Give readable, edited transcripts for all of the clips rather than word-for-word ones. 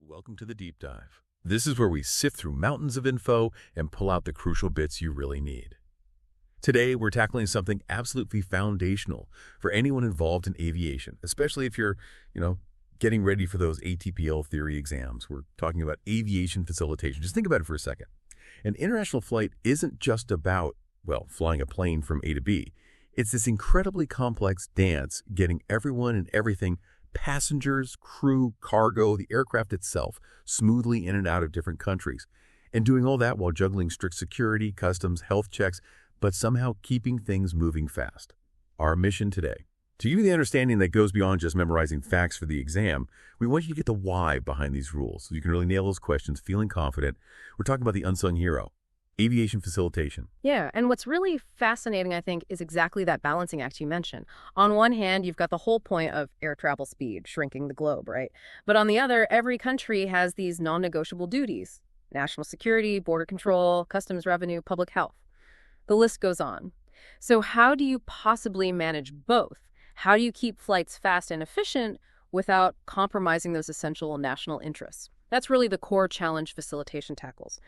Welcome to the Deep Dive. This is where we sift through mountains of info and pull out the crucial bits you really need. Today, we're tackling something absolutely foundational for anyone involved in aviation, especially if you're, getting ready for those ATPL theory exams. We're talking about aviation facilitation. Just think about it for a second. An international flight isn't just about, flying a plane from A to B. It's this incredibly complex dance getting everyone and everything, passengers, crew, cargo, the aircraft itself, smoothly in and out of different countries. And doing all that while juggling strict security, customs, health checks, but somehow keeping things moving fast. Our mission today: to give you the understanding that goes beyond just memorizing facts for the exam, we want you to get the why behind these rules so you can really nail those questions feeling confident. We're talking about the unsung hero: aviation facilitation. Yeah, and what's really fascinating, I think, is exactly that balancing act you mentioned. On one hand, you've got the whole point of air travel speed, shrinking the globe, right? But on the other, every country has these non-negotiable duties: national security, border control, customs revenue, public health. The list goes on. So how do you possibly manage both? How do you keep flights fast and efficient without compromising those essential national interests? That's really the core challenge facilitation tackles.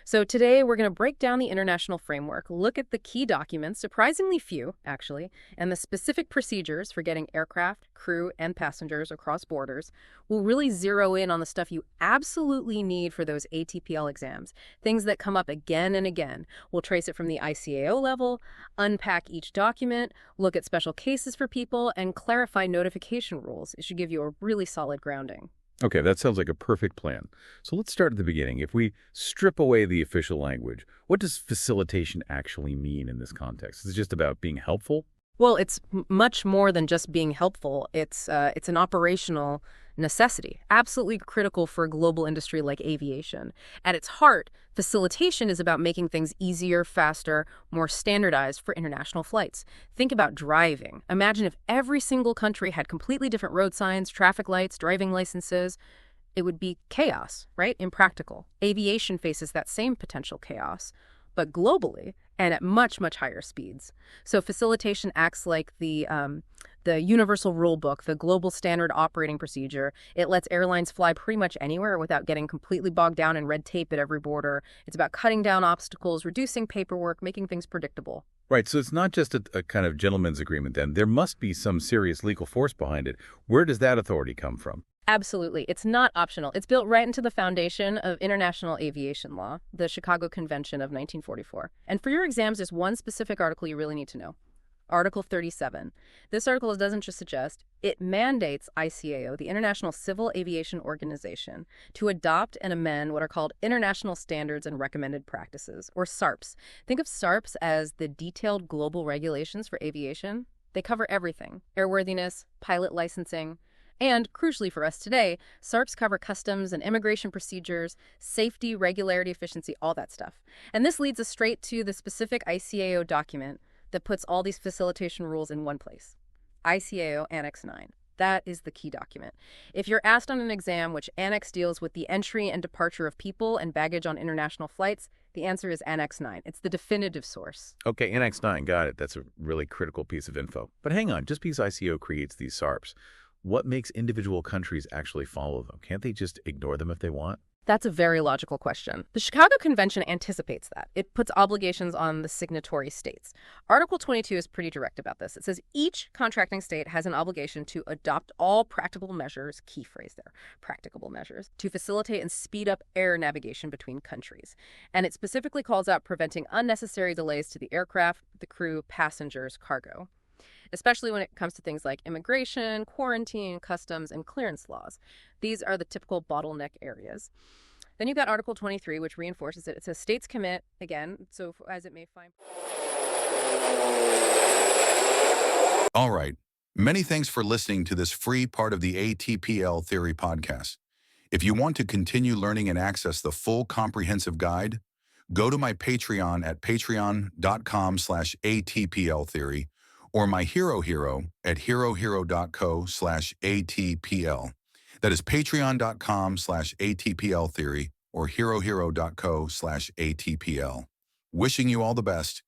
So today we're going to break down the international framework, look at the key documents, surprisingly few, actually, and the specific procedures for getting aircraft, crew, and passengers across borders. We'll really zero in on the stuff you absolutely need for those ATPL exams, things that come up again and again. We'll trace it from the ICAO level, unpack each document, look at special cases for people, and clarify notification rules. It should give you a really solid grounding. Okay, that sounds like a perfect plan. So let's start at the beginning. If we strip away the official language, what does facilitation actually mean in this context? Is it just about being helpful? Well, it's much more than just being helpful. It's an operational necessity, absolutely critical for a global industry like aviation. At its heart, facilitation is about making things easier, faster, more standardized for international flights. Think about driving. Imagine if every single country had completely different road signs, traffic lights, driving licenses. It would be chaos, right? Impractical. Aviation faces that same potential chaos, but globally and at much, much higher speeds. So facilitation acts like the universal rule book, the global standard operating procedure. It lets airlines fly pretty much anywhere without getting completely bogged down in red tape at every border. It's about cutting down obstacles, reducing paperwork, making things predictable. Right, so it's not just a kind of gentleman's agreement then. There must be some serious legal force behind it. Where does that authority come from? Absolutely. It's not optional. It's built right into the foundation of international aviation law, the Chicago Convention of 1944. And for your exams, there's one specific article you really need to know. Article 37. This article doesn't just suggest, it mandates ICAO, the International Civil Aviation Organization, to adopt and amend what are called International Standards and Recommended Practices, or SARPs. Think of SARPs as the detailed global regulations for aviation. They cover everything: airworthiness, pilot licensing, and, crucially for us today, SARPs cover customs and immigration procedures, safety, regularity, efficiency, all that stuff. And this leads us straight to the specific ICAO document that puts all these facilitation rules in one place. ICAO Annex 9. That is the key document. If you're asked on an exam which annex deals with the entry and departure of people and baggage on international flights, the answer is Annex 9. It's the definitive source. Okay, Annex 9, got it. That's a really critical piece of info. But hang on, just because ICAO creates these SARPs, what makes individual countries actually follow them? Can't they just ignore them if they want? That's a very logical question. The Chicago Convention anticipates that. It puts obligations on the signatory states. Article 22 is pretty direct about this. It says each contracting state has an obligation to adopt all practicable measures, key phrase there, practicable measures, to facilitate and speed up air navigation between countries. And it specifically calls out preventing unnecessary delays to the aircraft, the crew, passengers, cargo, especially when it comes to things like immigration, quarantine, customs, and clearance laws. These are the typical bottleneck areas. Then you've got Article 23, which reinforces it. It says states commit, again, so as it may find. All right. Many thanks for listening to this free part of the ATPL Theory podcast. If you want to continue learning and access the full comprehensive guide, go to my Patreon at patreon.com/ATPLtheory or my Hero at herohero.co/ATPL. That is patreon.com/ATPLtheory or herohero.co/ATPL. Wishing you all the best